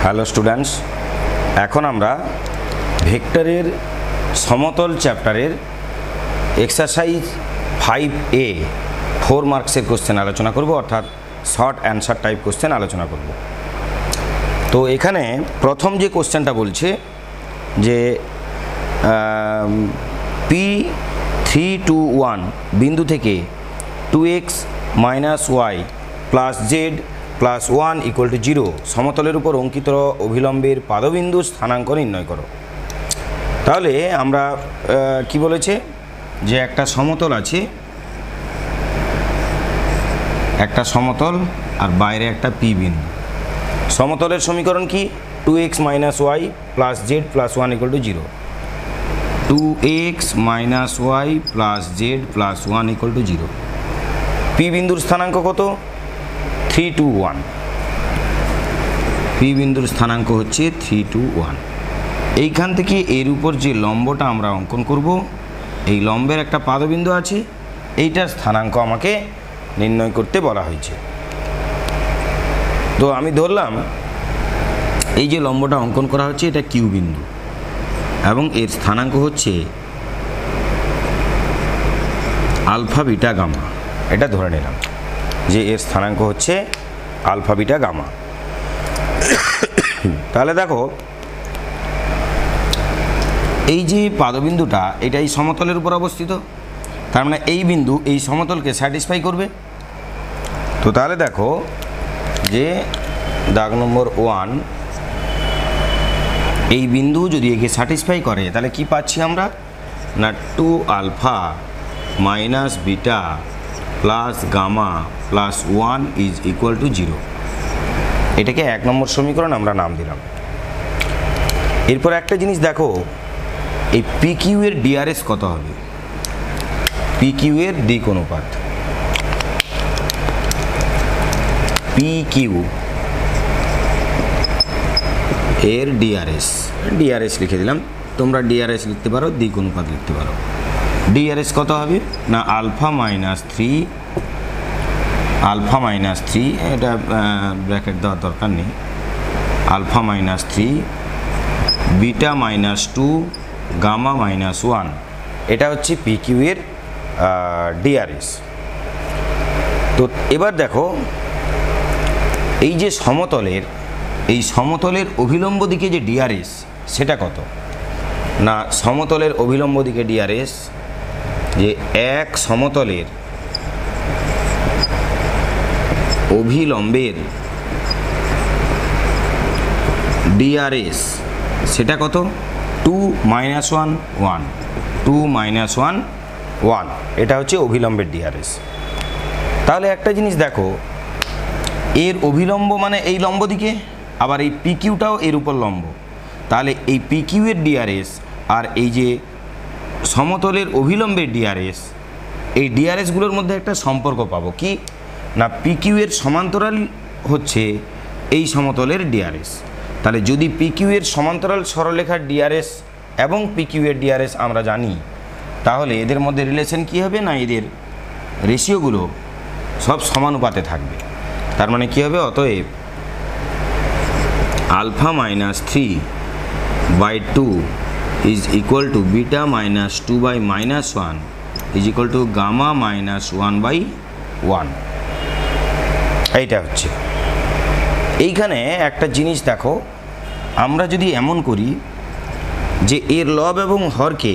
Hello students, এখন আমরা ভেক্টরের সমতল চ্যাপ্টারের এক্সারসাইজ 5A 4 মার্কসের কোশ্চেন আলোচনা করব, অর্থাৎ শর্ট অ্যান্সার টাইপ কোশ্চেন আলোচনা করব। তো এখানে প্রথম যে কোশ্চেনটা বলছে যে P321 বিন্দু থেকে 2x - y + z + 1 = 0 সমতলের উপর অঙ্কিত অভিলম্বের পাদবিন্দুর স্থানাঙ্ক নির্ণয় করো। তাহলে আমরা কি বলেছে যে একটা সমতল আছে, একটা সমতল আর বাইরে একটা পি বিন্দু। সমতলের সমীকরণ কি? 2x - y + z + 1 = 0। 2x - y + z + 1 = 0। P বিন্দুর স্থানাঙ্ক কত? 321। পি বিন্দুর স্থানাঙ্ক হচ্ছে 321। এইখান থেকে এর উপর যে লম্বটা আমরা অঙ্কন করব, এই লম্বের একটা পাদবিন্দু আছে, এইটার স্থানাঙ্ক আমাকে নির্ণয় করতে বলা হয়েছে। তো আমি ধরলাম এই যে লম্বটা অঙ্কন করা হচ্ছে এটা কিউ বিন্দু এবং এর স্থানাঙ্ক হচ্ছে আলফা বিটা গামা। এটা ধরে নিলাম যে এর স্থানাঙ্ক হচ্ছে আলফা বিটা গামা। তাহলে দেখো এই যে পাদবিন্দুটা এটা এই সমতলের উপর অবস্থিত, তার মানে এই বিন্দু এই সমতলকে স্যাটিসফাই করবে। তো তাহলে দেখো যে দাগ নম্বর 1, এই বিন্দু যদি একে স্যাটিসফাই করে তাহলে কি পাচ্ছি আমরা না 2 alpha minus beta plus gamma plus 1 = 0। এটাকে 1 নম্বর সমীকরণ আমরা নাম দিলাম। এরপর একটা জিনিস দেখো, এই PQ এর DRS কত হবে? PQ এর দিক অনুপাত, PQ এর DRS লিখে দিলাম। তোমরা DRS লিখতে পারো, দিক অনুপাত লিখতে পারো। DRS কত হবে না আলফা মাইনাস 3, এটা ব্র্যাকেট দেওয়ার দরকার নেই, alpha minus 3 beta minus 2 gamma minus 1। এটা হচ্ছে PQ এর DRS। তো এবার দেখো এই যে সমতলের অভিলম্ব দিকে যে DRS সেটা কত না সমতলের অভিলম্ব দিকে DRS যে এক সমতলের অভিলম্বের DRS সেটা কত? 2 - 1 1, 2 - 1 1। এটা হচ্ছে অভিলম্বের DRS। তাহলে একটা জিনিস দেখো, এর অভিলম্ব মানে এই লম্ব দিকে, আবার এই PQটাও এর উপর লম্ব। তাহলে এই PQ এর DRS আর এই যে সমতলের অভিলম্বের DRS, এই DRSগুলোর মধ্যে একটা সম্পর্ক পাবো কি না PQ এর সমান্তরাল হচ্ছে এই সমতলের DRS। তাহলে যদি PQ এর সমান্তরাল সরলরেখার DRS এবং PQ এর DRS আমরা জানি, তাহলে এদের মধ্যে রিলেশন কি হবে না এদের রেশিওগুলো সব সমানুপাতে থাকবে। তার মানে কি হবে? অতএব alpha minus 3/2 = beta minus 2/-1 = gamma minus 1/1। এইটা হচ্ছে। এইখানে একটা জিনিস দেখো, আমরা যদি এমন করি যে এর লব এবং হরকে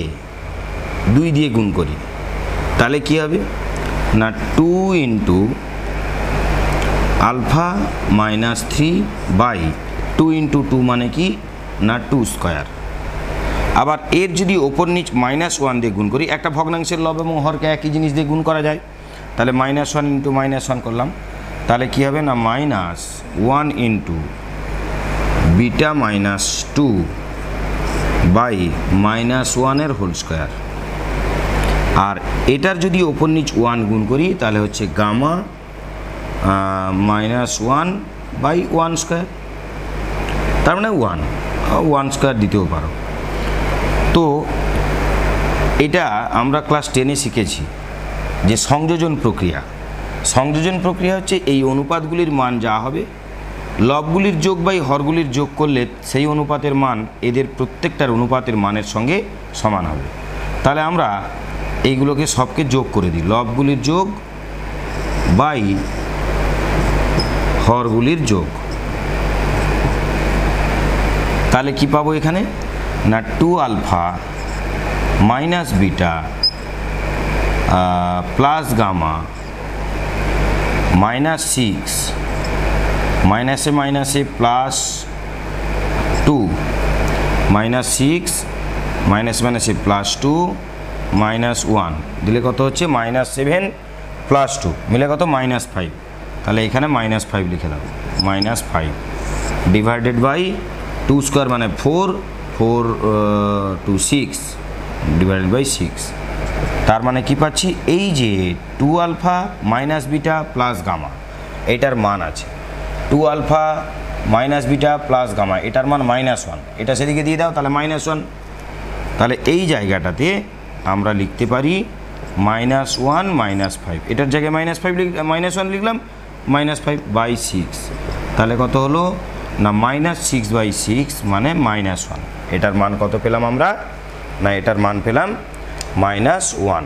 2 দিয়ে গুণ করি, তাহলে কি হবে না 2 × আলফা মাইনাস 3/2 × 2 মানে কি না 2 স্কোয়ার। আবার এর যদি ওপর নিচ -1 দিয়ে গুণ করি, একটা ভগ্নাংশের লব এবং হরকে একই জিনিস দিয়ে গুণ করা যায়, তাহলে -1 × -1 করলাম, তাহলে কি হবে না -1 × বিটা মাইনাস 2/-1 এর হোল স্কোয়ার। আর এটার যদি ওপর নিচ 1 গুণ করি তাহলে হচ্ছে গামা -1/1 স্কোয়ার, তার মানে 1 স্কোয়ার দিতেও পারো। তো এটা আমরা ক্লাস 10-এ শিখেছি যে সংযোজন প্রক্রিয়া হচ্ছে এই অনুপাতগুলির মান যা হবে লবগুলির যোগ বাই হরগুলির যোগ করলে সেই অনুপাতের মান এদের প্রত্যেকটার অনুপাতের মানের সঙ্গে সমান হবে। তাহলে আমরা এইগুলোকে সবকে যোগ করে দিই, লবগুলির যোগ বাই হরগুলির যোগ। তাহলে কি পাবো এখানে না 2 alpha minus beta plus gamma minus 6 মাইনাসে মাইনাসে প্লাস 2 মাইনাস 6 মাইনাস মাইনাসে প্লাস 2 মাইনাস 1 দিলে কত হচ্ছে -7 প্লাস 2 মিলে কত -5। তাহলে এখানে -5 লিখে দাও, -5 ডিভাইডেড বাই 2 স্কোয়ার মানে 4 4 2 6 ডিভাইডেড বাই 6। তার মানে কি পাচ্ছি এই যে 2 alpha minus beta plus gamma এটার মান আছে 2 alpha minus beta plus gamma এটার মান -1, এটা সেদিকে দিয়ে দাও তাহলে -1। তাহলে এই জায়গাটাতে আমরা লিখতে পারি -1 -5, এটার জায়গায় -1 লিখলাম -5/6। তাহলে কত হলো না -6/6 মানে -1। এটার মান কত পেলাম আমরা না এটার মান পেলাম -1।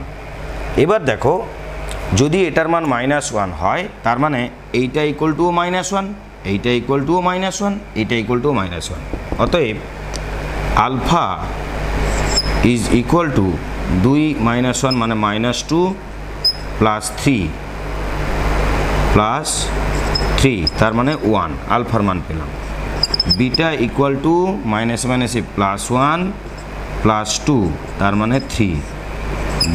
এবার দেখো যদি এটার মান -1 হয় তার মানে এইটা ইকুয়াল টু -1, এইটা ইকুয়াল টু -1, এইটা ইকুয়াল টু -1। অতএব আলফা ইজ ইকুয়াল টু 2 -1 মানে -2 প্লাস 3 তার মানে 1 আলফার মান পেলাম। বিটা ইকুয়াল টু -1 +1 প্লাস 2 তার মানে 3।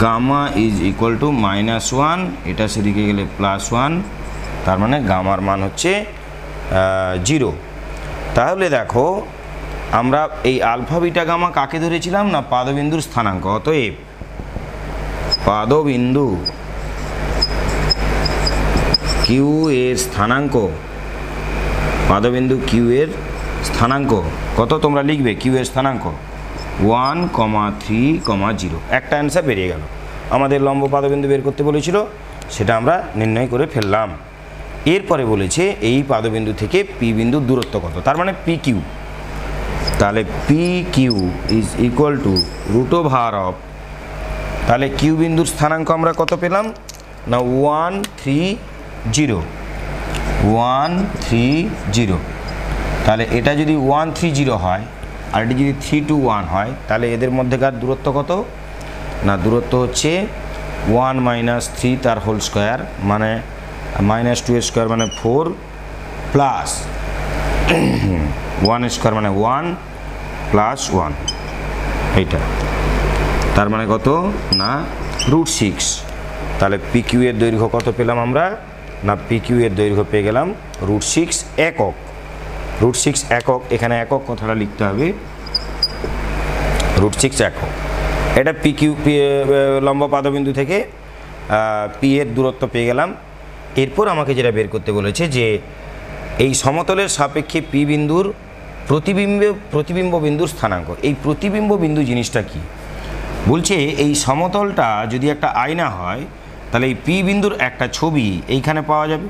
গামা ইজ ইকুয়াল টু -1 এটা সেদিকে গেলে +1 তার মানে গামার মান হচ্ছে 0। তাহলে দেখো আমরা এই আলফা বিটা গামা কাকে ধরেছিলাম না পাদবিন্দুর স্থানাঙ্ক। অতএব পাদবিন্দু কিউ এর স্থানাঙ্ক, পাদবিন্দু কিউ এর স্থানাঙ্ক কত তোমরা লিখবে কিউ এর স্থানাঙ্ক 1, 3, 0। একটা অ্যান্সার বেরিয়ে গেল। আমাদের লম্ব পাদবিন্দু বের করতে বলেছিল, সেটা আমরা নির্ণয় করে ফেললাম। এরপরে বলেছে এই পাদবিন্দু থেকে পি বিন্দুর দূরত্ব কত, তার মানে পি কিউ। তাহলে P Q is equal to √, তাহলে কিউ বিন্দুর স্থানাঙ্ক আমরা কত পেলাম না 1, 3, 0। তাহলে এটা যদি 1, 3, 0 হয় আর এটি যদি 3, 2, 1 হয় তাহলে এদের মধ্যেকার দূরত্ব কত না দূরত্ব হচ্ছে 1 - 3 তার হোল স্কোয়ার মানে -2 এর স্কোয়ার মানে 4 প্লাস 1 স্কোয়ার মানে 1 প্লাস 1 এইটা তার মানে কত না √6। তাহলে পিকিউ এর দৈর্ঘ্য কত পেলাম আমরা না পিকিউ এর দৈর্ঘ্য পেয়ে গেলাম √6 একক। √6 একক, এখানে একক কথাটা লিখতে হবে √6 একক। এটা পিকিউ লম্ব পাদবিন্দু থেকে পি এর দূরত্ব পেয়ে গেলাম। এরপর আমাকে যেটা বের করতে বলেছে যে এই সমতলের সাপেক্ষে পি বিন্দুর প্রতিবিম্ব বিন্দুর স্থানাঙ্ক। এই প্রতিবিম্ব বিন্দু জিনিসটা কি বলছে, এই সমতলটা যদি একটা আয়না হয় তাহলে এই পি বিন্দুর একটা ছবি এইখানে পাওয়া যাবে,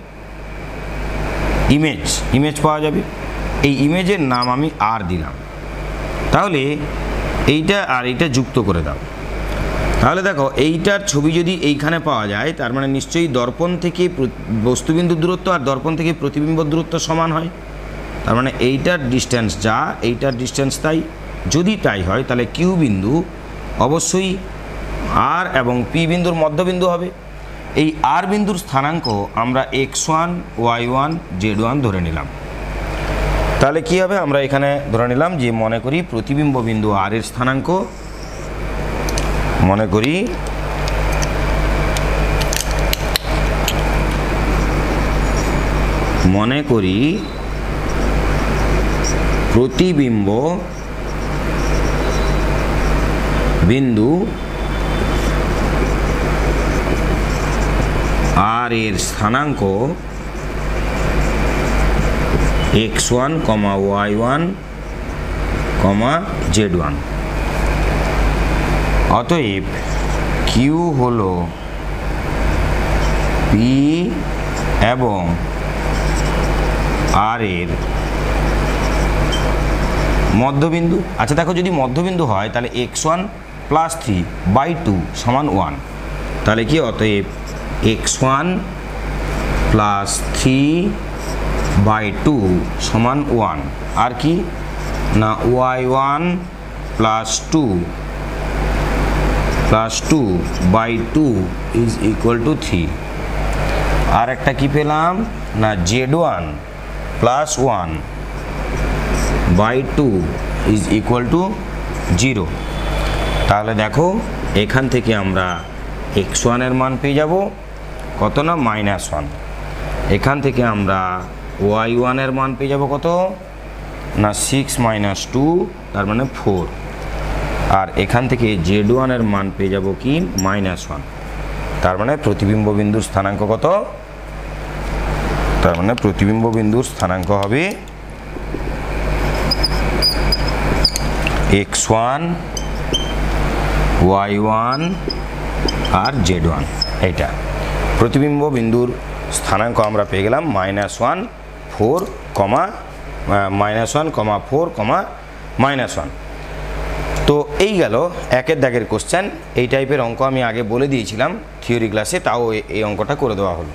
ইমেজ পাওয়া যাবে। এই ইমেজের নাম আমি আর দিলাম। তাহলে এইটা আর এইটা যুক্ত করে দাও। তাহলে দেখো এইটার ছবি যদি এইখানে পাওয়া যায় তার মানে নিশ্চয়ই দর্পণ থেকে বস্তুবিন্দুর দূরত্ব আর দর্পণ থেকে প্রতিবিম্বর দূরত্ব সমান হয়। তার মানে এইটার ডিস্টেন্স যা এইটার ডিস্টেন্স তাই। যদি তাই হয় তাহলে কিউ বিন্দু অবশ্যই আর এবং পি বিন্দুর মধ্যবিন্দু হবে। এই আর বিন্দুর স্থানাঙ্ক আমরা x1, y1, z1 ধরে নিলাম। তাহলে কি হবে আমরা এখানে ধরে নিলাম যে মনে করি প্রতিবিম্ব বিন্দু আর এর স্থানাঙ্ক মনে করি প্রতিবিম্ব বিন্দু আর এর স্থানাঙ্ক x1, y1, z1। অতএব কিউ হলো পি এবং আর এর মধ্যবিন্দু। আচ্ছা দেখো, যদি মধ্যবিন্দু হয় তাহলে x1 প্লাস 3/2 সমান 1। তাহলে কি, অতএব x1 প্লাস 3/2 সমান 1। আর কি না, y1 plus 2/2 is equal two 3। আর একটা কি পেলাম না, z1 plus 1/2 is equal to 0। তাহলে দেখো, এখান থেকে আমরা x1 এর মান পেয়ে যাব কত না, -1। এখান থেকে আমরা y1 এর মান পেয়ে যাব কত না, 6 - 2, তার মানে 4। আর এখান থেকে z1 এর মান পেয়ে যাব কি, -1। তার মানে প্রতিবিম্ব বিন্দুর স্থানাঙ্ক কত, তার মানে প্রতিবিম্ব বিন্দুর স্থানাঙ্ক হবে x1, y1 আর z1। এইটা প্রতিবিম্ব বিন্দুর স্থানাঙ্ক আমরা পেয়ে গেলাম -1, 4, -1, 4, -1। তো এই গেল একের দাগের কোশ্চেন। এই টাইপের অঙ্ক আমি আগে বলে দিয়েছিলাম থিওরি ক্লাসে, তাও এই অঙ্কটা করে দেওয়া হলো।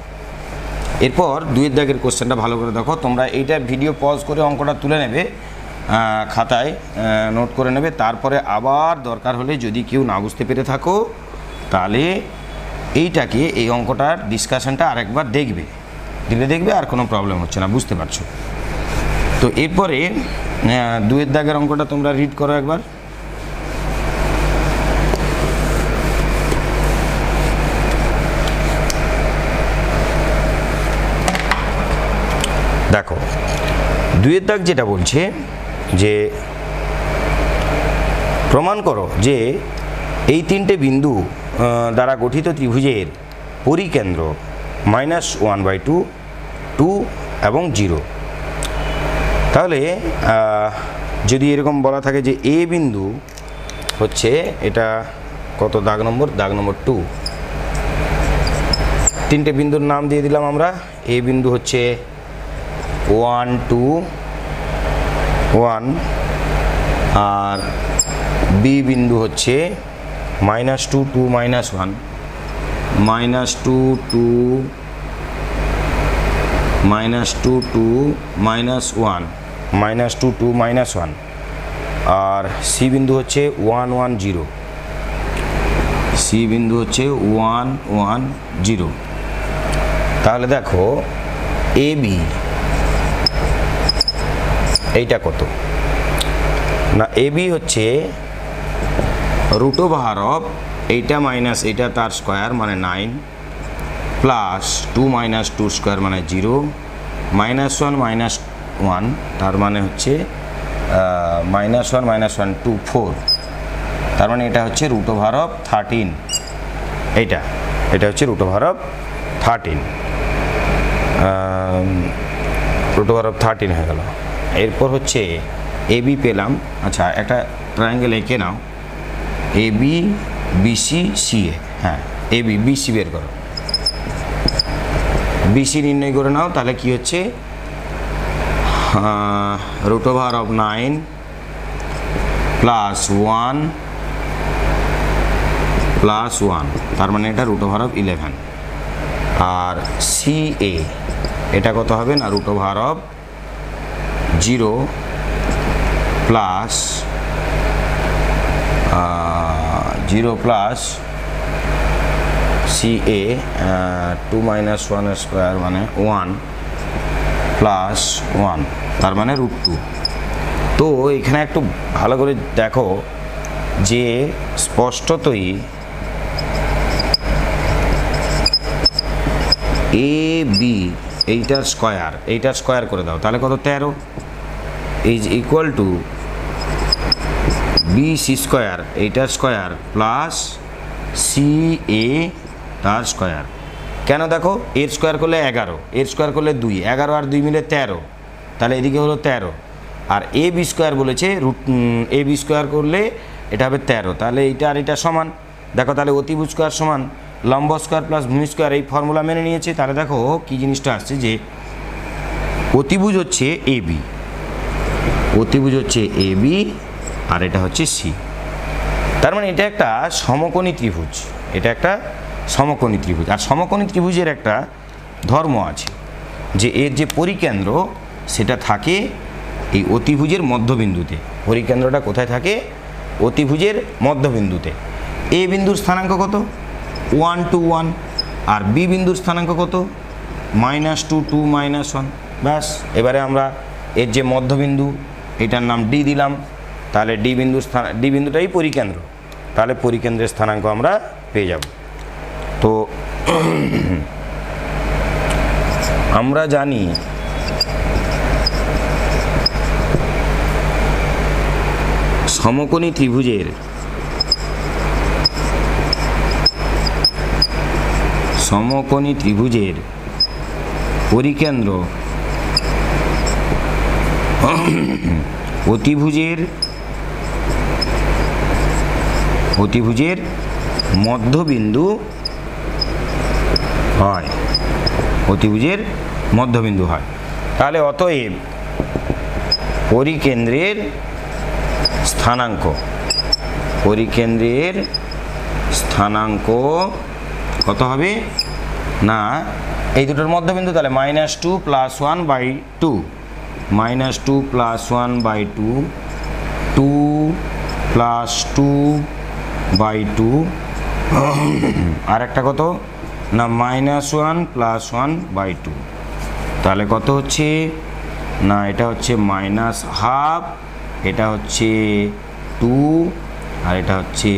এরপর 2 দাগের কোশ্চেনটা ভালো করে দেখো। তোমরা এইটা ভিডিও পজ করে অঙ্কটা তুলে নেবে, খাতায় নোট করে নেবে। তারপরে আবার দরকার হলে যদি কেউ না বুঝতে পেরে থাকো, তাহলে এইটাকে, এই অঙ্কটার ডিসকাশনটা আরেকবার দেখবে, দেখবে আর কোনো প্রবলেম হচ্ছে না, বুঝতে পারছো। তো এরপরে 2 দাগের অঙ্কটা তোমরা রিড করো একবার। দেখো 2 দাগ যেটা বলছে যে প্রমাণ করো যে এই 3টে বিন্দু দ্বারা গঠিত ত্রিভুজের পরিকেন্দ্র -1/2, 2 এবং 0। তাহলে যদি এরকম বলা থাকে যে এ বিন্দু হচ্ছে, এটা কত দাগ নম্বর, দাগ নম্বর 2। 3টে বিন্দুর নাম দিয়ে দিলাম আমরা। এ বিন্দু হচ্ছে 1, 2, 1, আর বি বিন্দু হচ্ছে -2, 2, -1, -2, 2, -2, 2, -1, -2, 2, -1। আর সি বিন্দু হচ্ছে 1, 1, 0। সি বিন্দু হচ্ছে 1, 1, 0। তাহলে দেখো এ বি এইটা কত না, এ বি হচ্ছে √, এইটা মাইনাস এইটা তার স্কোয়ার মানে 9, প্লাস 2 - 2 স্কোয়ার মানে 0, -1 - 1 তার মানে হচ্ছে -1 - 1 2, 4। তার মানে এটা হচ্ছে √13। এটা হচ্ছে √13, √13 হয়ে গেল। এরপর হচ্ছে এ বি পেলাম। আচ্ছা, একটা ট্রায়াঙ্গেল এঁকে নাও, এ বি, বিসি, সিএ। হ্যাঁ, এ বি, বিসি বের করো, বিসি নির্ণয় করে নাও। তাহলে কি হচ্ছে, √9 + 1 + 1, তার মানে এটা √11। আর সিএ এটা কত হবে না, √0 প্লাস 0 CA 2 - 1 স্কোয়ার মানে 1 + 1, তার মানে √2। তো এখানে একটু ভালো করে দেখো যে স্পষ্টতই এ বি এইটার স্কোয়ার করে দাও, তাহলে কত, 13 is equal to BC square এইটার স্কোয়ার প্লাস সিএ তার স্কোয়ার। কেন দেখো, এর স্কোয়ার করলে 11, এর স্কোয়ার করলে 2, 11 আর 2 মিলে 13, তাহলে এদিকে হলো 13। আর এ বি স্কোয়ার বলেছে, এ বি স্কোয়ার করলে এটা হবে 13, তাহলে এইটা আর এটা সমান। দেখো তাহলে অতিভুজ স্কোয়ার সমান লম্ব স্কোয়ার প্লাস ভূমি স্কোয়ার, এই ফর্মুলা মেনে নিয়েছে। তাহলে দেখো কি জিনিসটা আসছে যে অতিভুজ হচ্ছে এবি, অতিভুজ হচ্ছে এবি, আর এটা হচ্ছে সি। তার মানে এটা একটা সমকোণী ত্রিভুজ, এটা একটা সমকোণী ত্রিভুজ। আর সমকোণী ত্রিভুজের একটা ধর্ম আছে যে এর যে পরিকেন্দ্র সেটা থাকে এই অতিভুজের মধ্যবিন্দুতে। পরিকেন্দ্রটা কোথায় থাকে? অতিভুজের মধ্যবিন্দুতে। এ বিন্দুর স্থানাঙ্ক কত? 1 2 1। আর বি বিন্দুর স্থানাঙ্ক কত? -2 2 -1। ব্যাস, এবারে আমরা এর যে মধ্যবিন্দু এটার নাম ডি দিলাম, তাহলে ডি বিন্দুটাই পরিকেন্দ্র, তাহলে পরিকেন্দ্রের স্থানাঙ্ক আমরা পেয়ে যাব। তো আমরা জানি সমকোণী ত্রিভুজের পরিকেন্দ্র অতিভুজের মধ্যবিন্দু হয়, অতিভুজের মধ্যবিন্দু হয়। তাহলে অতএব পরিকেন্দ্রের স্থানাঙ্ক কত হবে না এই দুটোর মধ্যবিন্দু, তাহলে -2 + 1/2, -2 + 1/2, 2 + 2/2, আর একটা কত না -1 + 1/2, তাহলে কত হচ্ছে না এটা হচ্ছে -1/2, এটা হচ্ছে 2, আর এটা হচ্ছে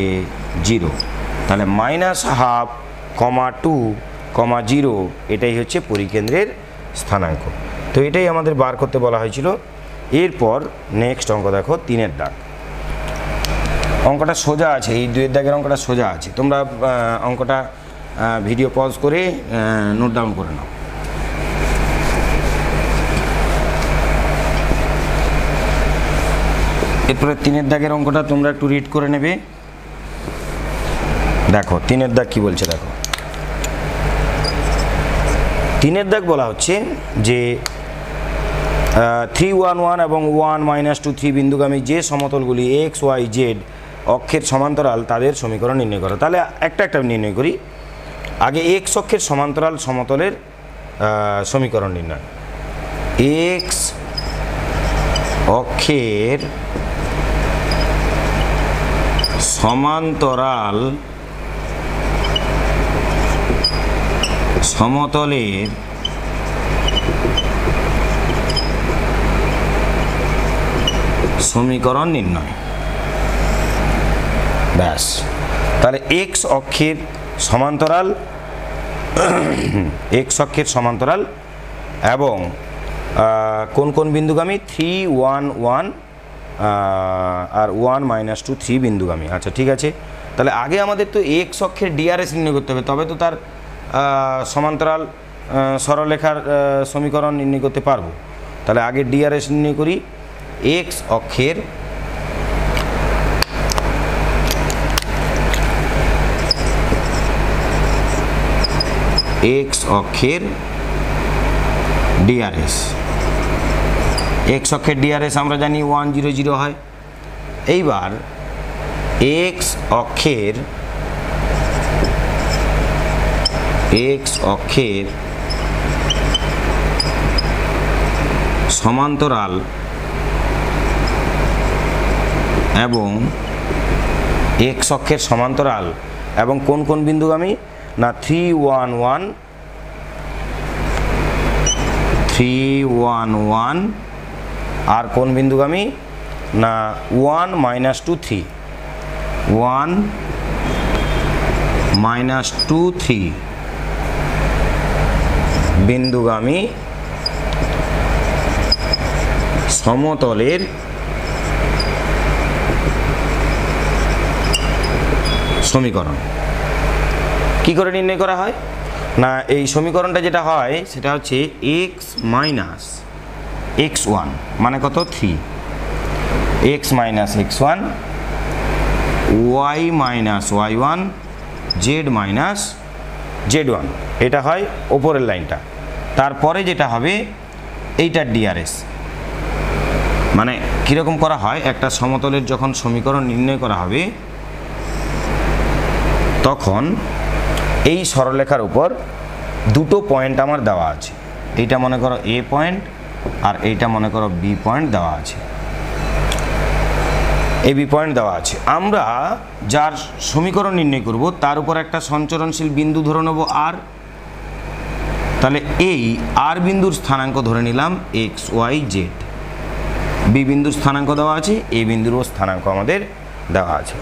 0। তাহলে -1/2, 2, 0 এটাই হচ্ছে পরিকেন্দ্রের স্থানাঙ্ক। তো এটাই আমাদের বার করতে বলা হয়েছিল। এরপর নেক্সট অঙ্ক দেখো, 3-এর দাগ। অঙ্কটা সোজা আছে, এই 2-এর দাগের অঙ্কটা সোজা আছে। তোমরা অঙ্কটা ভিডিও পজ করে নোট ডাউন করে নাও। এরপরে 3-এর দাগের অঙ্কটা তোমরা একটু রিড করে নেবে। দেখো 3-এর দাগ কি বলছে দেখো। 3-এর দাগ বলা হচ্ছে যে 3 1 1 এবং 1 -2 3 বিন্দুগামী যে সমতলগুলি x y z অক্ষের সমান্তরাল তাদের সমীকরণ নির্ণয় করো। তাহলে একটা একটা নির্ণয় করি। আগে x অক্ষের সমান্তরাল সমতলের সমীকরণ নির্ণয়। x অক্ষের সমান্তরাল সমতলের সমীকরণ নির্ণয়। ব্যাস, তাহলে x অক্ষের সমান্তরাল এবং কোন কোন বিন্দুগামী 3 1 1 আর 1 -2 3 বিন্দুগামী। আচ্ছা ঠিক আছে, তাহলে আগে আমাদের তো x অক্ষের ডিআরএস নির্ণয় করতে হবে, তবে তো তার সমান্তরাল সরলরেখার সমীকরণ নির্ণয় করতে পারবো। তাহলে আগে ডিআরএস নির্ণয় করি। x অক্ষের ডিআরএস, x অক্ষের ডিআরএস আমরা জানি 1 0 0 হয়। এইবার x অক্ষের সমান্তরাল এবং কোন কোন বিন্দুগামী না 3 1 1 আর কোন বিন্দুগামী না 1 -2 3 1 -2 3 বিন্দুগামী সমতলের সমীকরণ কি করে নির্ণয় করা হয় না এই সমীকরণটা যেটা হয় সেটা হচ্ছে x - x1 মানে কত 3, x - x1, y - y1, z - z1, এটা হয় ওপরের লাইনটা। তারপরে যেটা হবে এইটার ডিআরএস। মানে কীরকম করা হয়, একটা সমতলের যখন সমীকরণ নির্ণয় করা হবে তখন এই সরলরেখার উপর দুটো পয়েন্ট আমার দেওয়া আছে, এইটা মনে করো এ পয়েন্ট আর এইটা মনে করো বি পয়েন্ট দেওয়া আছে, এ বি পয়েন্ট দেওয়া আছে। আমরা যার সমীকরণ নির্ণয় করব তার উপর একটা সঞ্চরণশীল বিন্দু ধরে নেব আর। তাহলে এই আর বিন্দুর স্থানাঙ্ক ধরে নিলাম এক্স ওয়াই জেড, বি বিন্দুর স্থানাঙ্ক দেওয়া আছে, এ বিন্দুরও স্থানাঙ্ক আমাদের দেওয়া আছে।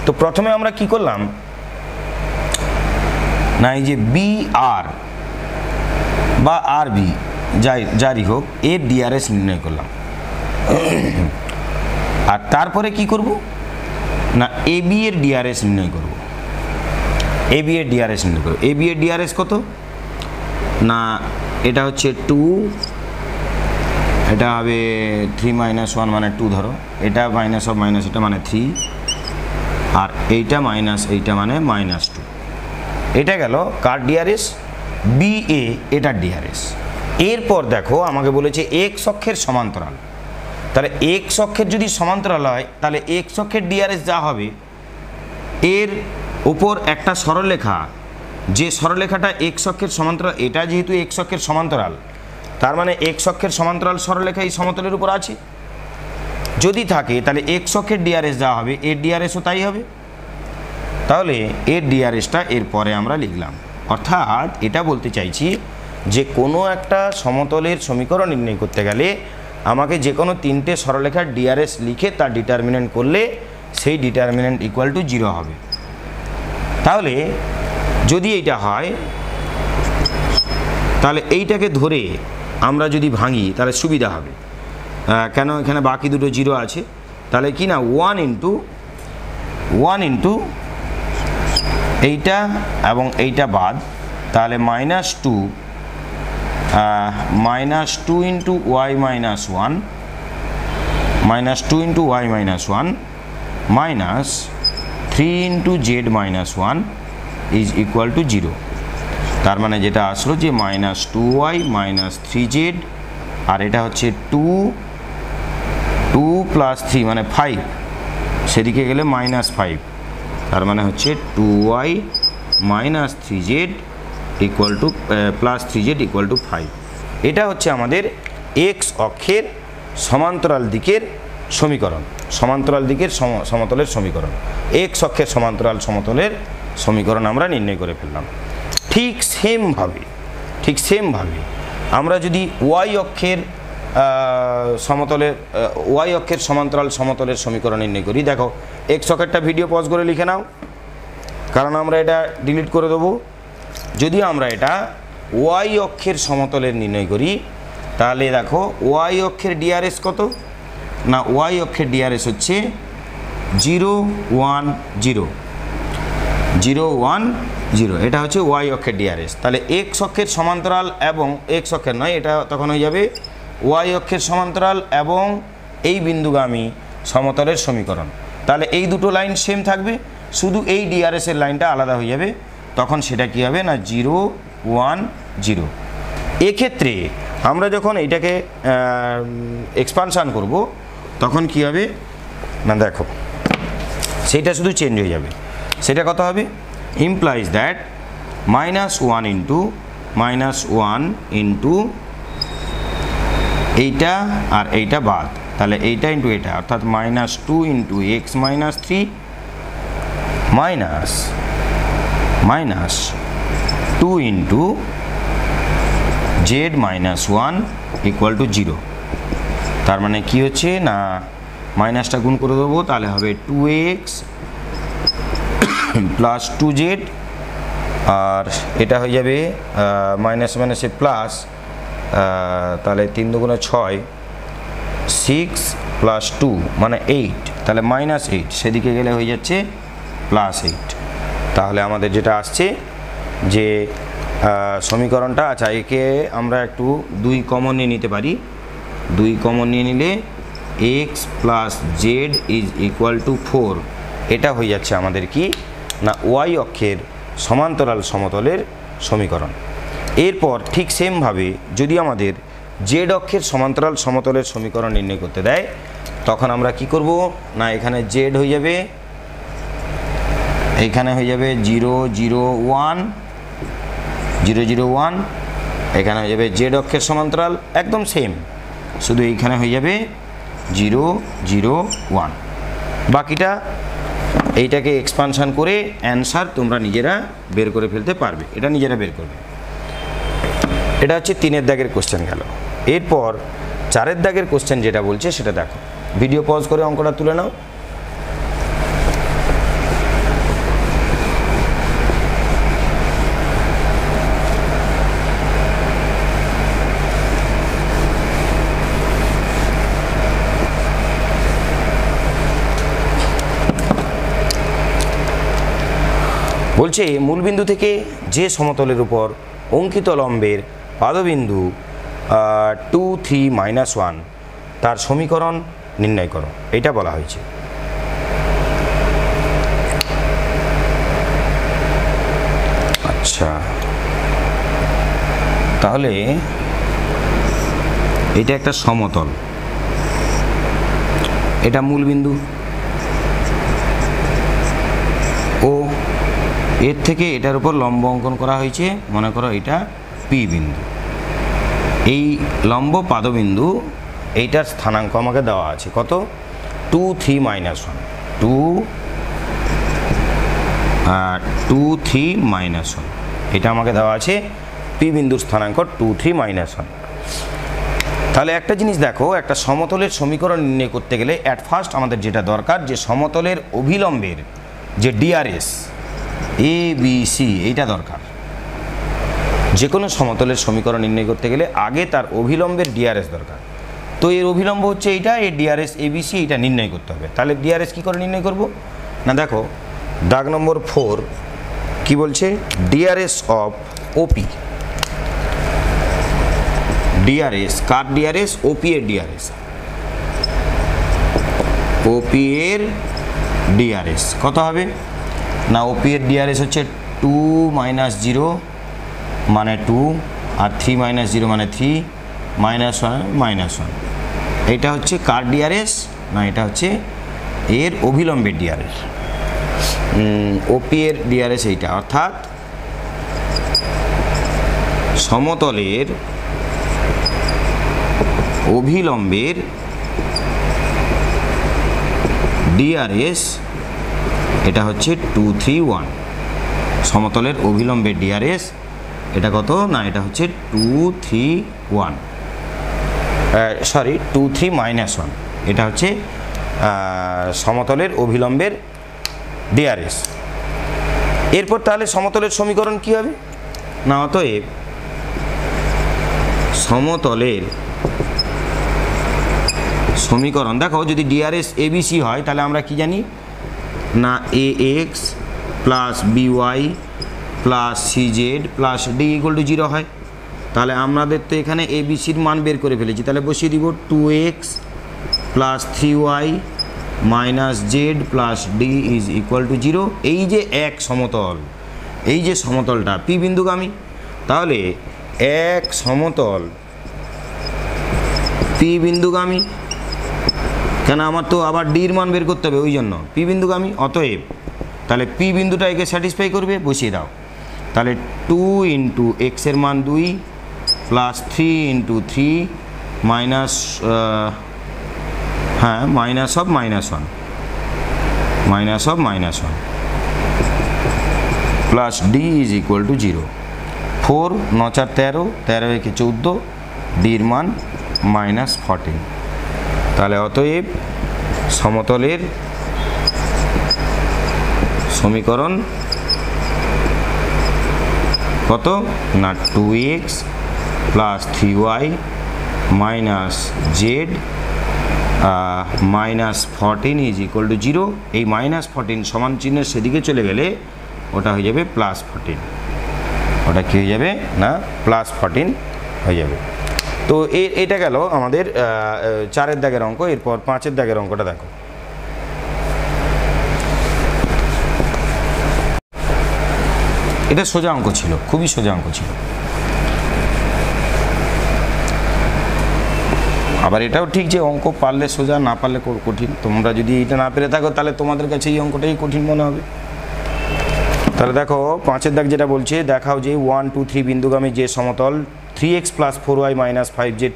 তো প্রথমে আমরা কি করলাম না, এই যে বি আর বা আর বি যারই হোক এর ডিআরএস নির্ণয় করলাম। আর তারপরে কি করব না, এ বি এর ডিআরএস নির্ণয় করব। এ বি এর ডিআরএস নির্ণয় করব। এ বি এর ডিআরএস কত না, এটা হচ্ছে 2, এটা হবে 3 - 1 মানে 2 ধরো, এটা মাইনাস অফ মাইনাস এটা মানে 3, আর এইটা মাইনাস এইটা মানে -2। এটা গেল কার ডিআরএস, বি এ এটার ডিআরএস। এরপর দেখো আমাকে বলেছে এক্স অক্ষের সমান্তরাল, তাহলে এক্স অক্ষের যদি সমান্তরাল হয় তাহলে এক্স অক্ষের ডিআরএস যা হবে, এর উপর একটা সরলরেখা, যে সরলরেখাটা এক্স অক্ষের সমান্তরাল, এটা যেহেতু এক্স অক্ষের সমান্তরাল তার মানে এক্স অক্ষের সমান্তরাল সরলরেখা এই সমতলের উপর আছে। যদি থাকে তাহলে এক্স অক্ষের ডিআরএস যা হবে এর ডিআরএসও তাই হবে। তাহলে এর ডিআরএসটা এরপরে আমরা লিখলাম। অর্থাৎ এটা বলতে চাইছি যে কোনো একটা সমতলের সমীকরণ নির্ণয় করতে গেলে আমাকে যে কোনো তিনটে সরলরেখার ডিআরএস লিখে তার ডিটারমিনেন্ট করলে সেই ডিটারমিনেন্ট ইকুয়াল টু 0 হবে। তাহলে যদি এইটা হয় তাহলে এইটাকে ধরে আমরা যদি ভাঙি তাহলে সুবিধা হবে, কেন এখানে বাকি দুটো 0 আছে। তাহলে কি না 1 ইন্টু এইটা এবং এইটা বাদ, তাহলে -2 into y - 1 -2 into y - 1 minus 3 into z - 1 is equal to 0। তার মানে যেটা আসলো যে -2y - 3z, আর এটা হচ্ছে 2 + 3 মানে 5, সেদিকে গেলে -5, তার মানে হচ্ছে 2y - 3z equal to +3z equal to 5। এটা হচ্ছে আমাদের এক্স অক্ষের সমান্তরাল দিকের সমীকরণ, সমান্তরাল দিকের সমতলের সমীকরণ, এক্স অক্ষের সমান্তরাল সমতলের সমীকরণ আমরা নির্ণয় করে ফেললাম। ঠিক সেমভাবে আমরা যদি ওয়াই অক্ষের সমান্তরাল সমতলের সমীকরণ নির্ণয় করি, দেখো এক্স অক্ষেরটা ভিডিও পজ করে লিখে নাও, কারণ আমরা এটা ডিলিট করে দেবো। যদি আমরা এটা ওয়াই অক্ষের সমতলের নির্ণয় করি তাহলে দেখো ওয়াই অক্ষের ডিআরএস কত না, ওয়াই অক্ষের ডিআরএস হচ্ছে 0 1 0 0 1 0, এটা হচ্ছে ওয়াই অক্ষের ডিআরএস। তাহলে এক্স অক্ষের সমান্তরাল এবং এক্স অক্ষের নয়, এটা তখন হয়ে যাবে ওয়াই অক্ষের সমান্তরাল এবং এই বিন্দুগামী সমতলের সমীকরণ। তাহলে এই দুটো লাইন সেম থাকবে, শুধু এই ডিআরএস এর লাইনটা আলাদা হয়ে যাবে, তখন সেটা কি হবে না 0 1 0। এক্ষেত্রে আমরা যখন এইটাকে এক্সপানশান করব তখন কি হবে না, দেখো সেটা শুধু চেঞ্জ হয়ে যাবে। সেটা কত হবে, implies that -1 ইন্টু এইটা আর এইটা বাদ, তাহলে এইটা ইন্টু এটা, অর্থাৎ -2 into x - 3 minus 2 into z - 1 equal to 0। তার মানে কি হচ্ছে না, মাইনাসটা গুণ করে দেবো, তাহলে হবে 2x প্লাস 2z, আর এটা হয়ে যাবে মাইনাস মাইনাসে প্লাস, তাহলে 3 দুগুণে 6, 6 প্লাস 2 মানে 8, তাহলে -8, সেদিকে গেলে হয়ে যাচ্ছে +8। তাহলে আমাদের যেটা আসছে যে সমীকরণটা, আচ্ছা একে আমরা একটু 2 কমন নিয়ে নিতে পারি। 2 কমন নিয়ে নিলে x plus Z is equal two 4, এটা হয়ে যাচ্ছে আমাদের কি না ওয়াই অক্ষের সমান্তরাল সমতলের সমীকরণ। এরপর ঠিক সেমভাবে যদি আমাদের জেড অক্ষের সমান্তরাল সমতলের সমীকরণ নির্ণয় করতে দেয়, তখন আমরা কি করব না, এখানে জেড হয়ে যাবে, এইখানে হয়ে যাবে 0 0 1 0 0 1, এখানে হয়ে যাবে জেড অক্ষের সমান্তরাল একদম সেম, শুধু এইখানে হয়ে যাবে 0 0 1। বাকিটা এইটাকে এক্সপানশন করে অ্যান্সার তোমরা নিজেরা বের করে ফেলতে পারবে, এটা নিজেরা বের করবে। এটা হচ্ছে 3-এর দাগের কোশ্চেন গেল। এরপর 4-এর দাগের কোশ্চেন যেটা বলছে সেটা দেখো, ভিডিও পজ করে অঙ্কটা তুলে নাও। বলছে মূলবিন্দু থেকে যে সমতলের উপর অঙ্কিত লম্বের পাদবিন্দু 2 3 -1 তার সমীকরণ নির্ণয় করো, এটা বলা হয়েছে। আচ্ছা, তাহলে এটা একটা সমতল, এটা মূলবিন্দু ও এর থেকে এটার উপর লম্ব অঙ্কন করা হয়েছে, মনে করো এটা পি বিন্দু। এই লম্ব পাদবিন্দু এইটার স্থানাঙ্ক আমাকে দেওয়া আছে কত, 2 3 -1, 2 3 -1, এটা আমাকে দেওয়া আছে পি বিন্দুর স্থানাঙ্ক 2 3 -1। তাহলে একটা জিনিস দেখো, একটা সমতলের সমীকরণ নির্ণয় করতে গেলে অ্যাট ফার্স্ট আমাদের যেটা দরকার, যে সমতলের অভিলম্বের যে ডিআরএস এ বি সি এইটা দরকার। যে কোনো সমতলের সমীকরণ নির্ণয় করতে গেলে আগে তার অভিলম্বের ডিআরএস দরকার। তো এর অভিলম্ব হচ্ছে এইটা, এর ডিআরএস এবিসি এটা নির্ণয় করতে হবে। তাহলে ডিআরএস কী করে নির্ণয় করব না, দেখো দাগ নম্বর 4 কি বলছে, ডিআরএস অফ ওপি। ডিআরএস কার ডিআরএস, ওপি এর ডিআরএস। ওপি এর ডিআরএস কত হবে না, ওপি এর ডিআরএস হচ্ছে 2 - 0 মানে 2, আর 3 - 0 মানে 3, -1 -1। এটা হচ্ছে কার ডিআরএস না, এটা হচ্ছে এর অভিলম্বের ডিআরএস। ওপি এর ডিআরএস এইটা, অর্থাৎ সমতলের অভিলম্বের ডিআরএস এটা হচ্ছে 2 3 1। সমতলের অভিলম্বের ডিআরএস এটা কত না, এটা হচ্ছে 2 3 1, সরি 2 3 -1। এটা হচ্ছে সমতলের অভিলম্বের ডিআরএস। এরপর তাহলে সমতলের সমীকরণ কি হবে না, অতএব সমতলের সমীকরণ দেখো, যদি ডিআরএস এবিসি হয় তাহলে আমরা কি জানি না, a x plus b y plus সিজেড প্লাস ডি = 0 হয়। তাহলে আমাদের তো এখানে এবিসির মান বের করে ফেলেছি, তাহলে বসিয়ে দিব 2x plus 3y minus Z plus d = 0। এই যে এক সমতল, এই যে সমতলটা পি বিন্দুগামী, তাহলে এক সমতল পি বিন্দুগামী, কেন আমার তো আবার ডির মান বের করতে হবে, ওই জন্য পি বিন্দুগামী। অতএব তাহলে পি বিন্দুটা একে স্যাটিসফাই করবে, বসিয়ে দাও। তাহলে 2 × x এর মান 2 plus 3 × 3 minus minus of -1 plus d = 0। 4 9 4 13, 13 একে 14, ডির মান -14। তাহলে অতএব সমতলের সমীকরণ কত না, 2x plus 3y minus Z -14 = 0। এই -14 সমান চিহ্নের সেদিকে চলে গেলে ওটা হয়ে যাবে +14, ওটা কী হয়ে যাবে না, +14 হয়ে যাবে। তো এটা গেল আমাদের 4-এর দাগের অঙ্ক। এরপর 5-এর দাগের অঙ্কটা দেখো। এটা সোজা অঙ্ক ছিল, খুবই সোজা অঙ্ক ছিল। আবার এটাও ঠিক যে অঙ্ক পারলে সোজা, না পারলে কঠিন। তোমরা যদি এটা না পেরে থাকো তাহলে তোমাদের কাছে এই অঙ্কটাই কঠিন মনে হবে। তাহলে দেখো 5 দাগ যেটা বলছে, দেখাও যে 1 2 3 বিন্দুগামী যে সমতল 3x + 4y - 5z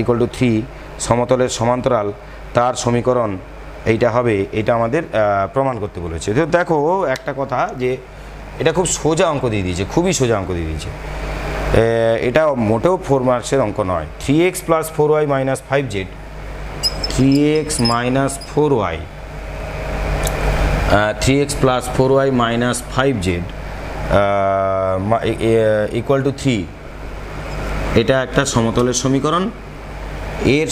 = 3 সমতলের সমান্তরাল তার সমীকরণ এইটা হবে, এটা আমাদের প্রমাণ করতে বলেছে। তো দেখো একটা কথা, যে এটা খুব সোজা অঙ্ক দিয়ে দিয়েছে, খুবই সোজা অঙ্ক দিয়ে দিয়েছে। এটা মোটেও 4 মার্কসের অঙ্ক নয়। 3x + 4y - 5z, 3x - 4y 3x + 4y - 5z = 3, এটা একটা সমতলের সমীকরণ। এর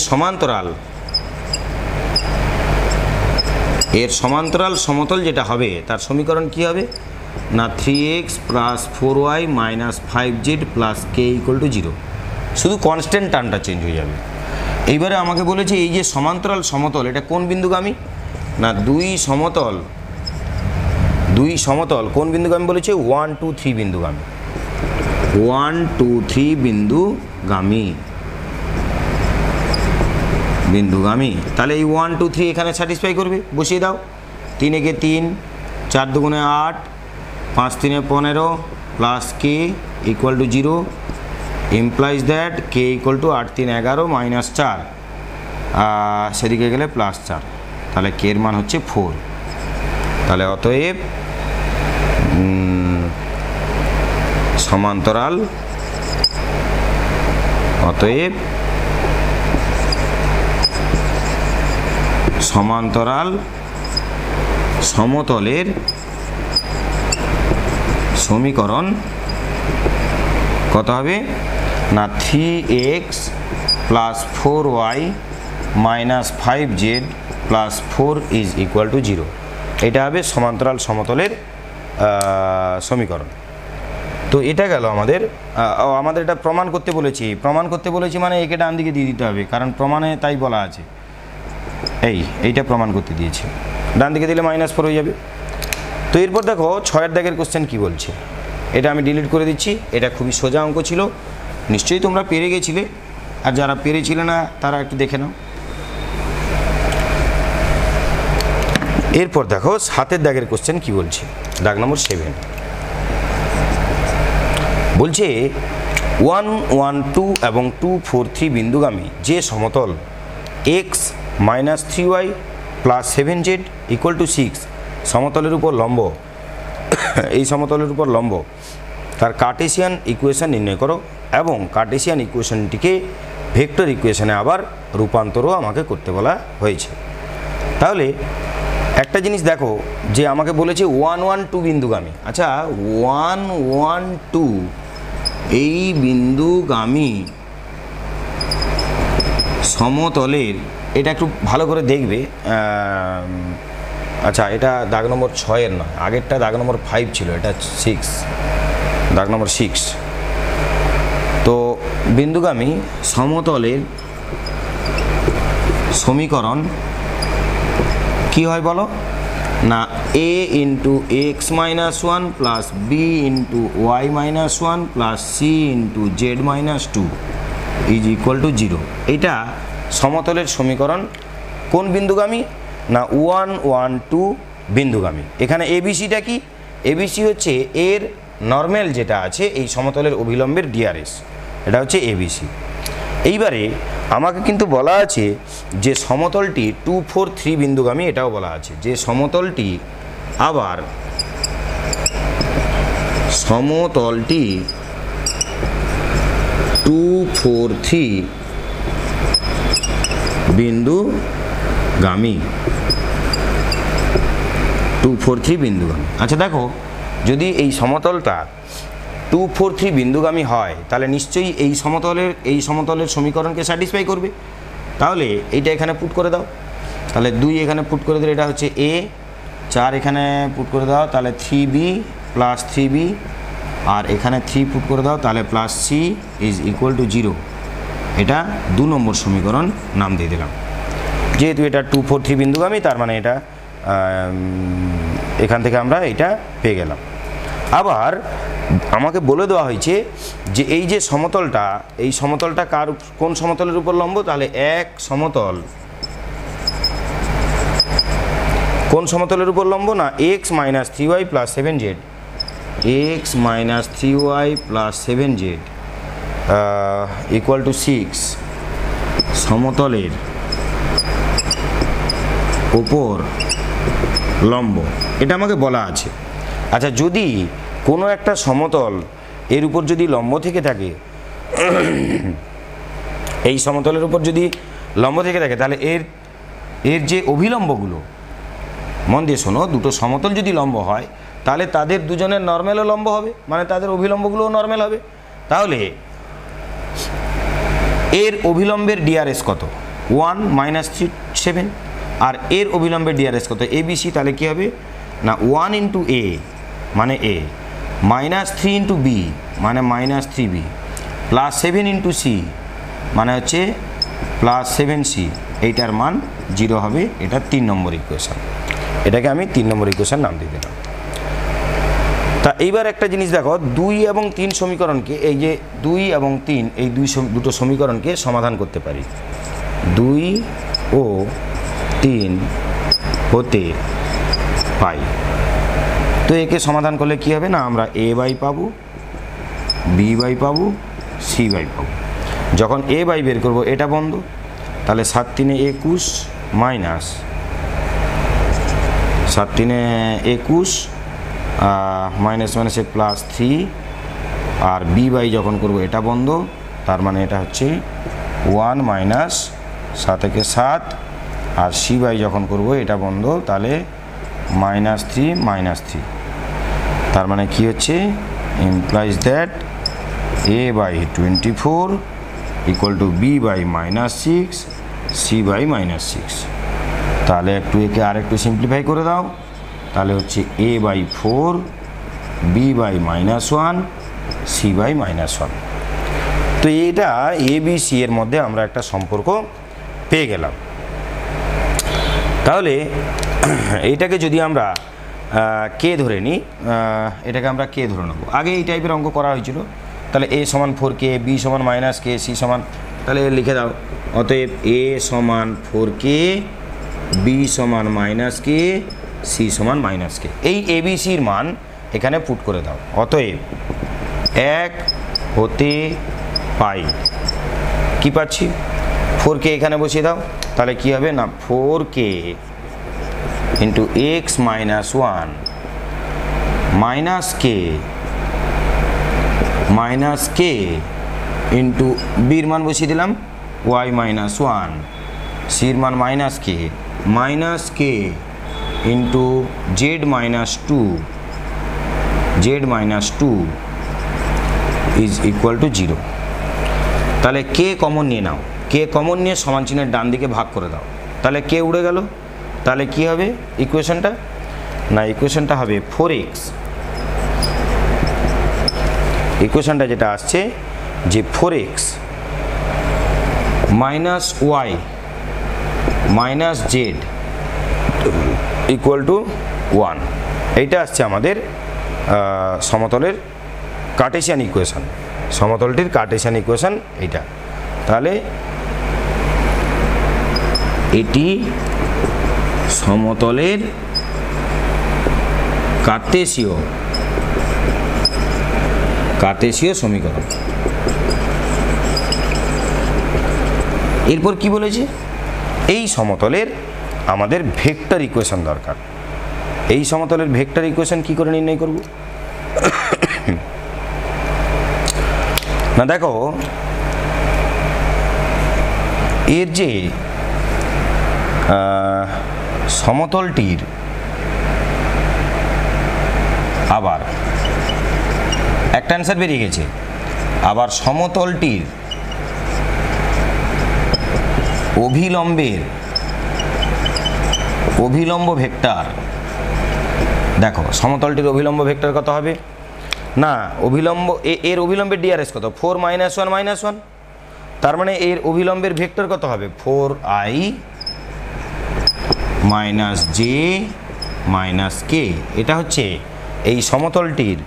সমান্তরাল সমতল যেটা হবে তার সমীকরণ কি হবে না 3x + 4y - 5z + k = 0। শুধু কনস্ট্যান্ট টার্মটা চেঞ্জ হয়ে যাবে। এইবারে আমাকে বলেছে এই যে সমান্তরাল সমতল এটা কোন বিন্দুগামী না দুই সমতল কোন বিন্দুগামী বলেছে 1 2 3 বিন্দুগামী, 1 2 3 বিন্দুগামী। তাহলে এই 1 2 3 এখানে স্যাটিসফাই করবে, বসিয়ে দাও। 3 একে 3, 4 দুগুণে 8, 5 3 15 প্লাস কে = 0 ইমপ্লাইজ দ্যাট কে = 8 3 11 - 4, সেদিকে গেলে +4, তাহলে কে এর মান হচ্ছে 4। তাহলে অতএব সমান্তরাল সমতলের সমীকরণ কত হবে না 3x + 4y - 5z + 4 = 0। এটা হবে সমান্তরাল সমতলের সমীকরণ। তো এটা গেল আমাদের এটা প্রমাণ করতে বলেছি মানে একে ডান দিকে দিয়ে দিতে হবে, কারণ প্রমাণে তাই বলা আছে। এইটা প্রমাণ করতে দিয়েছে, ডান দিকে দিলে -4 হয়ে যাবে। তো এরপর দেখো 6 দাগের কোশ্চেন কি বলছে, এটা আমি ডিলিট করে দিচ্ছি। এটা খুবই সোজা অঙ্ক ছিল, নিশ্চয়ই তোমরা পেরে গেছিলে, আর যারা পেরেছিলে না তারা একটু দেখে নাও। এরপর দেখো 7 দাগের কোশ্চেন কি বলছে, দাগ নম্বর 7 বলছে 1 1 2 এবং 2 4 3 বিন্দুগামী যে সমতল x - 3y + 7z = 6 সমতলের উপর লম্ব, এই সমতলের উপর লম্ব, তার কার্টেসিয়ান ইকুয়েশন নির্ণয় করো এবং কার্টেসিয়ান ইকুয়েশনটিকে ভেক্টর ইকুয়েশনে আবার রূপান্তরও আমাকে করতে বলা হয়েছে। তাহলে একটা জিনিস দেখো, যে আমাকে বলেছে 1 1 2 বিন্দুগামী। আচ্ছা 1 1 2 এই বিন্দুগামী সমতলের, এটা একটু ভালো করে দেখবে। আচ্ছা এটা দাগ নম্বর 6 নয়, আগেরটা দাগ নম্বর 5 ছিল, এটা 6, দাগ নম্বর 6। তো বিন্দুগামী সমতলের সমীকরণ কি হয় বলো না a × x - 1 + b × y - 1 + c × z - 2 = 0। এটা সমতলের সমীকরণ কোন বিন্দুগামী না 1 1 2 বিন্দুগামী। এখানে এবিসিটা কি, এবিসি হচ্ছে এর নর্মাল যেটা আছে এই সমতলের অভিলম্বের ডিআরএস, এটা হচ্ছে এবিসি। এইবারে আমাকে কিন্তু বলা আছে যে সমতলটি 2 4 3 বিন্দুগামী, এটাও বলা আছে যে সমতলটি 2 4 3 বিন্দুগামী, 2 4 3 বিন্দুগামী। আচ্ছা দেখো, যদি এই সমতলটা 2 4 3 বিন্দুগামী হয় তাহলে নিশ্চয়ই এই সমতলের সমীকরণকে স্যাটিসফাই করবে। তাহলে এইটা এখানে পুট করে দাও, তাহলে 2 এখানে পুট করে দিলে এটা হচ্ছে a, 4 এখানে পুট করে দাও তাহলে 3b + 3b, আর এখানে 3 পুট করে দাও তাহলে +c = 0। এটা 2 নম্বর সমীকরণ নাম দিয়ে দিলাম। যেহেতু এটা 2 4 3 বিন্দুগামী, তার মানে এটা এখান থেকে আমরা এটা পেয়ে গেলাম। আবার আমাকে বলে দেওয়া হয়েছে যে এই যে সমতলটা, এই সমতলটা কোন সমতলের উপর লম্ব, তাহলে এক সমতল কোন সমতলের উপর লম্ব না x minus 3y plus 7z, x minus 3y plus 7z equal to 6 সমতলের উপর লম্ব, এটা আমাকে বলা আছে। আচ্ছা, যদি কোনো একটা সমতল এর উপর যদি লম্ব থেকে থাকে, এই সমতলের উপর যদি লম্ব থেকে থাকে, তাহলে এর যে অভিলম্বগুলো, মন দিয়ে শোনো, দুটো সমতল যদি লম্ব হয় তাহলে তাদের দুজনের নর্মালও লম্ব হবে, মানে তাদের অভিলম্বগুলোও নর্মাল হবে। তাহলে এর অভিলম্বের ডিআরএস কত? 1 মাইনাস 7, আর এর অভিলম্বের ডিআরএস কত? এবিসি। তাহলে কী হবে না 1 ইন্টু এ মানে এ, মাইনাস 3 ইন্টু বি মানে minus 3b, plus 7 into c মানে হচ্ছে প্লাস 7c, এইটার মান 0 হবে। এটা 3 নম্বর ইকুয়েশন, এটাকে আমি 3 নম্বর ইকুয়েশন নাম দিয়ে দিলাম। তা এইবার একটা জিনিস দেখো, 2 এবং 3 সমীকরণকে, এই যে 2 এবং 3 এই দুটো সমীকরণকে সমাধান করতে পারি। 2 ও 3 হতে পাই। তো একে সমাধান করলে কি হবে না, আমরা a বাই পাবো, b বাই পাবো, c বাই পাবো। যখন a বাই বের করবো এটা বন্ধ, তাহলে 7 3 21 মাইনাস 7 3 21 মাইনাস মাইনাসে প্লাস 3, আর b বাই যখন করবো এটা বন্ধ, তার মানে এটা হচ্ছে 1 মাইনাস 7 থেকে 7, আর c বাই যখন করবো এটা বন্ধ, তাহলে মাইনাস 3 মাইনাস 3, তার মানে কি হচ্ছে, implies that a by 24 equal to b by minus 6, c by minus 6। তাহলে একটু একে আর একটু সিম্পলিফাই করে দাও, তাহলে হচ্ছে a by 4, b by minus 1, c by minus 1। তো এটা এ বি সি এর মধ্যে আমরা একটা সম্পর্ক পেয়ে গেলাম। তাহলে এইটাকে যদি আমরা কে ধরে নিই, এটাকে আমরা কে ধরে নেব। আগে এই টাইপের অঙ্ক করা হয়েছিল, তাহলে a সমান 4k, b সমান মাইনাস k, c সমান, তাহলে লিখে দাও, অতএব a সমান 4k, b সমান মাইনাস k, c সমান মাইনাস k। এই এবিসির মান এখানে পুট করে দাও। অতএব 1 হতে পাই, কি পাচ্ছি, 4k এখানে বসিয়ে দাও, তাহলে কি হবে না 4k into x minus 1 minus k into বির মান বসিয়ে দিলাম y মাইনাস 1, সির মান minus k into z minus 2 is equal to 0। তাহলে কে কমন নিয়ে নাও, কে কমন নিয়ে সমান চিহ্নের ডান দিকে ভাগ করে দাও, তাহলে কে উড়ে গেল। তাহলে কি হবে ইকুয়েশনটা না, ইকুয়েশনটা হবে 4x, ইকুয়েশনটা যেটা আসছে যে 4x minus y minus z equal to 1। এইটা আসছে আমাদের সমতলের কার্টেসিয়ান ইকুয়েশন, সমতলটির কার্টেসিয়ান ইকুয়েশন এইটা। তাহলে এটি সমতলের কার্টেসীয় সমীকরণ। এরপর কি বলেছে, এই সমতলের আমাদের ভেক্টর ইকুয়েশন দরকার। এই সমতলের ভেক্টর ইকুয়েশন কি করে নির্ণয় করব না, দেখো এর যে সমতলটির আবার একটা অ্যান্সার বেরিয়ে গেছে, আবার সমতলটির অভিলম্ব ভেক্টর, দেখো সমতলটির অভিলম্ব ভেক্টর কত হবে না, এর অভিলম্বের ডিআরএস কত, 4 মাইনাস 1 মাইনাস 1, তার মানে এর অভিলম্বের ভেক্টর কত হবে 4i মাইনাস জে মাইনাস কে। এটা হচ্ছে এই সমতলটির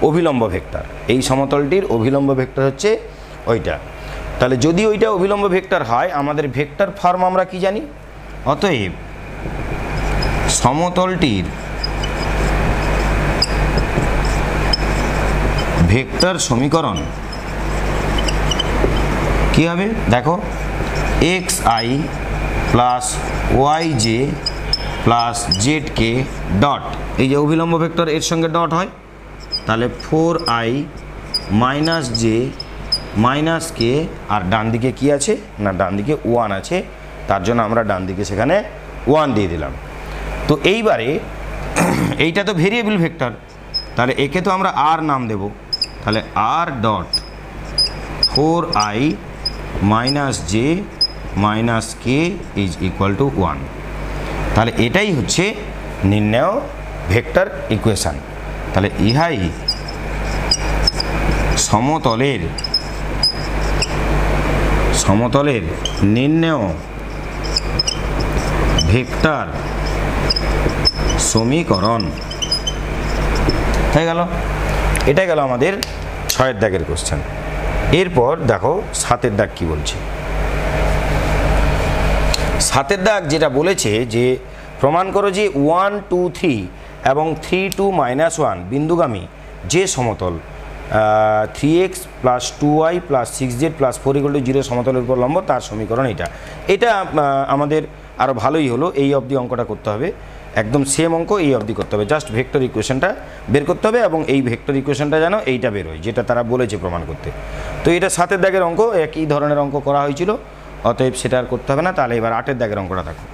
অভিলম্ব ভেক্টর, এই সমতলটির অভিলম্ব ভেক্টর হচ্ছে ওইটা। তাহলে যদি ওইটা অভিলম্ব ভেক্টর হয়, আমাদের ভেক্টর ফর্ম আমরা কি জানি? অতএব সমতলটির ভেক্টর সমীকরণ কি হবে? দেখো, x i plus y j plus z k dot, এই যে অভিলম্ব ভেক্টর এর সঙ্গে ডট হয়, তাহলে 4i মাইনাস জে মাইনাস কে, আর ডান দিকে কি আছে না ডান দিকে 1 আছে, তার জন্য আমরা ডান দিকে সেখানে 1 দিয়ে দিলাম। তো এইবারে এইটা তো ভেরিয়েবল ভেক্টর, তাহলে একে তো আমরা আর নাম দেব, তাহলে আর dot 4i minus j minus k is equal to 1। তাহলে এটাই হচ্ছে নির্ণেয় ভেক্টর ইকুয়েশান। তাহলে ইহাই সমতলের নির্ণেয় ভেক্টর সমীকরণ হয়ে গেল। এটাই গেল আমাদের 6 দাগের কোশ্চেন। এরপর দেখো 7 দাগ কি বলছে। 7 দাগ যেটা বলেছে যে প্রমাণ করো যে 1 2 3 এবং 3 2 -1 বিন্দুগামী যে সমতল 3x plus 2y plus 6z plus 4 = 0 সমতলের উপর লম্ব, তার সমীকরণ এটা আমাদের আরও ভালোই হলো। এই অবধি অঙ্কটা করতে হবে, একদম সেম অঙ্ক এই অবধি করতে হবে, জাস্ট ভেক্টর ইকুয়েশনটা বের করতে হবে এবং এই ভেক্টর ইকুয়েশনটা যেন এইটা বেরোয় যেটা তারা বলেছে প্রমাণ করতে। তো এটা 7 দাগের অঙ্ক, একই ধরনের অঙ্ক করা হয়েছিল, অতএব সেটা আর করতে হবে না। তাহলে এবার 8 দাগের অঙ্কটা থাকো।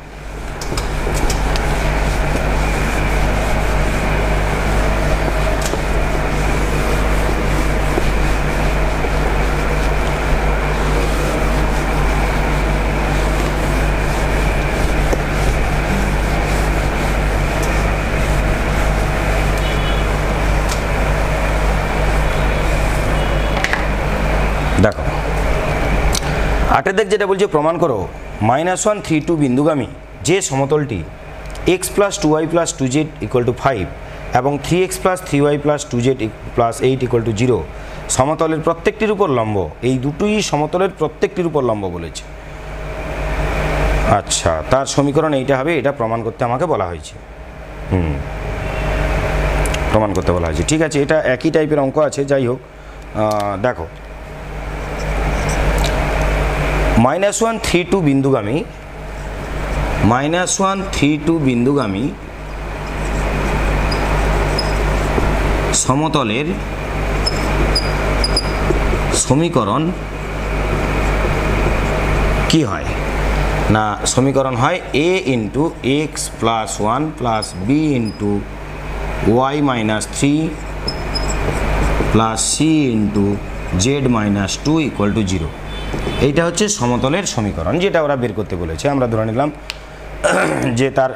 দেখো 8 দাগ যেটা বলছে প্রমাণ করো -1 3 2 বিন্দুগামী যে সমতলটি x plus 2y plus 2z = 5 এবং 3x plus 3y plus 2z plus 8 = 0 সমতলের প্রত্যেকটির উপর লম্ব, এই দুটোই সমতলের প্রত্যেকটির উপর লম্ব বলেছে। আচ্ছা, তার সমীকরণ এইটা হবে, এটা প্রমাণ করতে আমাকে বলা হয়েছে। প্রমাণ করতে বলা হয়েছে, ঠিক আছে। এটা একই টাইপের অঙ্ক আছে, যাই হোক। দেখো -1 3 2 বিন্দুগামী -1 3 2 বিন্দুগামী সমতলের সমীকরণ কি হয় না? সমীকরণ হয় a × x + 1 + b × y - 3 + c × z - 2 = 0। এইটা হচ্ছে সমতলের সমীকরণ, যেটা ওরা বের করতে বলেছে। আমরা ধরে নিলাম যে তার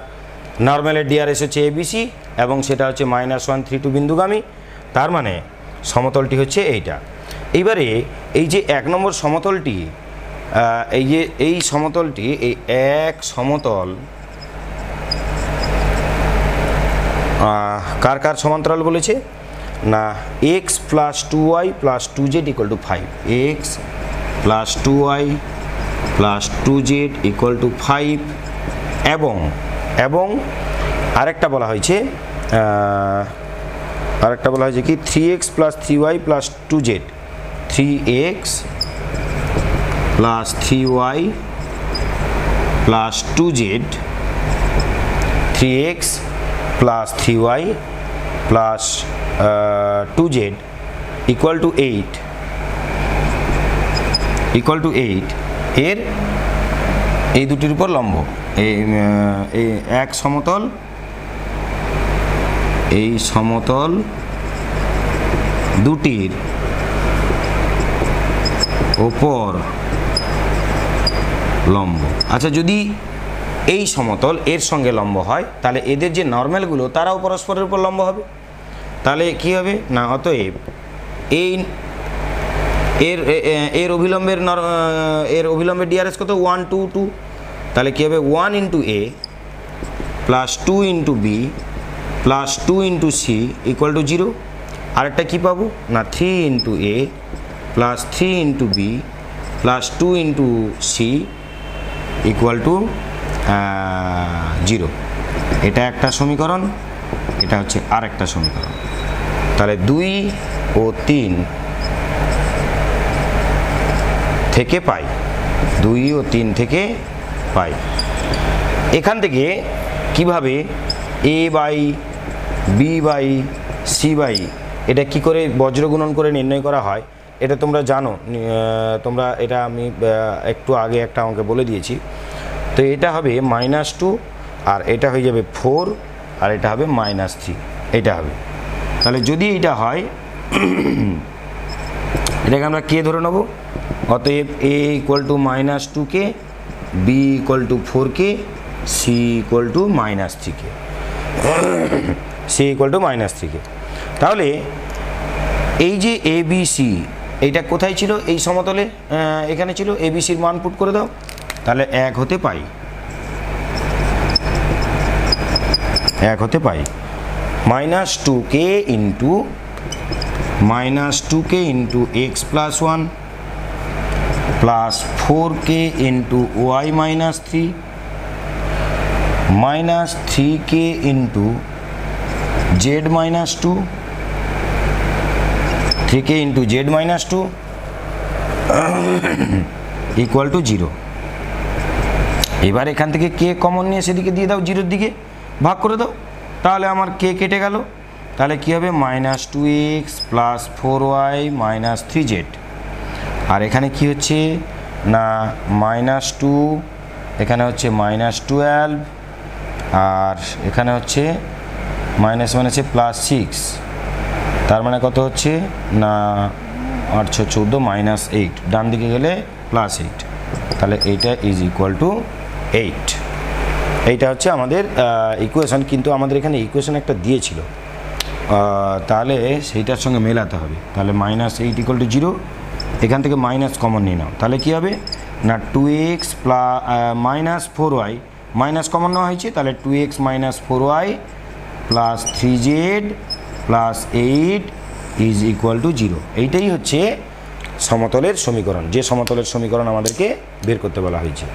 নর্মালের ডিআরএস হচ্ছে এবিসি এবং সেটা হচ্ছে -1 3 2 বিন্দুগামী, তার মানে সমতলটি হচ্ছে এইটা। এইবারে এই যে 1 নম্বর সমতলটি, এই সমতলটি এই এক সমতল কার কার সমান্তরাল বলেছে না? x plus 2y plus 2z = 5, x plus 2y plus 2z = 5 এবং আরেকটা বলা হয়েছে কি 3x plus 3y plus 2z, 3x plus 3y plus 2z, 3x plus 3y plus 2z = 8 এর এই দুটির উপর লম্ব। এই এক সমতল, এই সমতল দুটির উপর লম্ব। আচ্ছা, যদি এই সমতল এর সঙ্গে লম্ব হয়, তাহলে এদের যে নর্মালগুলো তারাও পরস্পরের উপর লম্ব হবে। তাহলে কি হবে না? অতএব এর অভিলম্বের ডিআরএস কত? 1 2 2। তাহলে কি হবে? 1 × a plus 2 × b plus 2 × c = 0। আরেকটা কি পাবো না 3 into a plus 3 into b plus 2 into c equal to 0। এটা একটা সমীকরণ, এটা হচ্ছে আর একটা সমীকরণ। তাহলে 2 ও 3 থেকে পাই, 2 ও 3 থেকে পাই। এখান থেকে কিভাবে a by b by c by এটা কি করে বজ্র গুণন করে নির্ণয় করা হয় এটা তোমরা জানো, তোমরা এটা আমি একটু আগে একটা আমাকে বলে দিয়েছি। তো এটা হবে -2 আর এটা হয়ে যাবে 4 আর এটা হবে -3, এটা হবে। তাহলে যদি এটা হয় এটাকে আমরা কে ধরে নেব, অতএব a ইকুয়াল টু -2কে, b ইকুয়াল টু 4কে, c ইকুয়াল টু -3কে, c ইকুয়াল টু -3কে। তাহলে এই যে এ বি সি এইটা কোথায় ছিল, এই সমতলে এখানে ছিল, এ বি সির মান পুট করে দাও, তাহলে 1 হতে পাই, 1 হতে পাই। -2k into x plus 1 plus 4k into y -3 -3k into z -2 3k into z -2 equal to 0। এবার এখান থেকে কে কমন নিয়ে সেদিকে দিয়ে দাও, 0-র দিকে ভাগ করে দাও, তাহলে আমার কে কেটে গেল। তাহলে কী হবে -2x প্লাস 4y -3z। আর এখানে কি হচ্ছে না -2, এখানে হচ্ছে -12 আর এখানে হচ্ছে মাইনাসে +6, তার মানে কত হচ্ছে না 8 × 14 -8, ডান দিকে গেলে +8, তাহলে এইটা ইজ ইকুয়াল টু 8। এইটা হচ্ছে আমাদের ইকুয়েশন, কিন্তু আমাদের এখানে ইকুয়েশন একটা দিয়েছিল, তাহলে সেইটার সঙ্গে মেলাতে হবে। তাহলে -8 ইকুয়াল টু 0, এখান থেকে মাইনাস কমন নিয়ে নাও, তাহলে কী হবে না 2x plus -4y minus common নেওয়া হয়েছে, তাহলে 2x - 4y plus 3z plus 8 is equal to 0। এইটাই হচ্ছে সমতলের সমীকরণ, যে সমতলের সমীকরণ আমাদেরকে বের করতে বলা হয়েছে।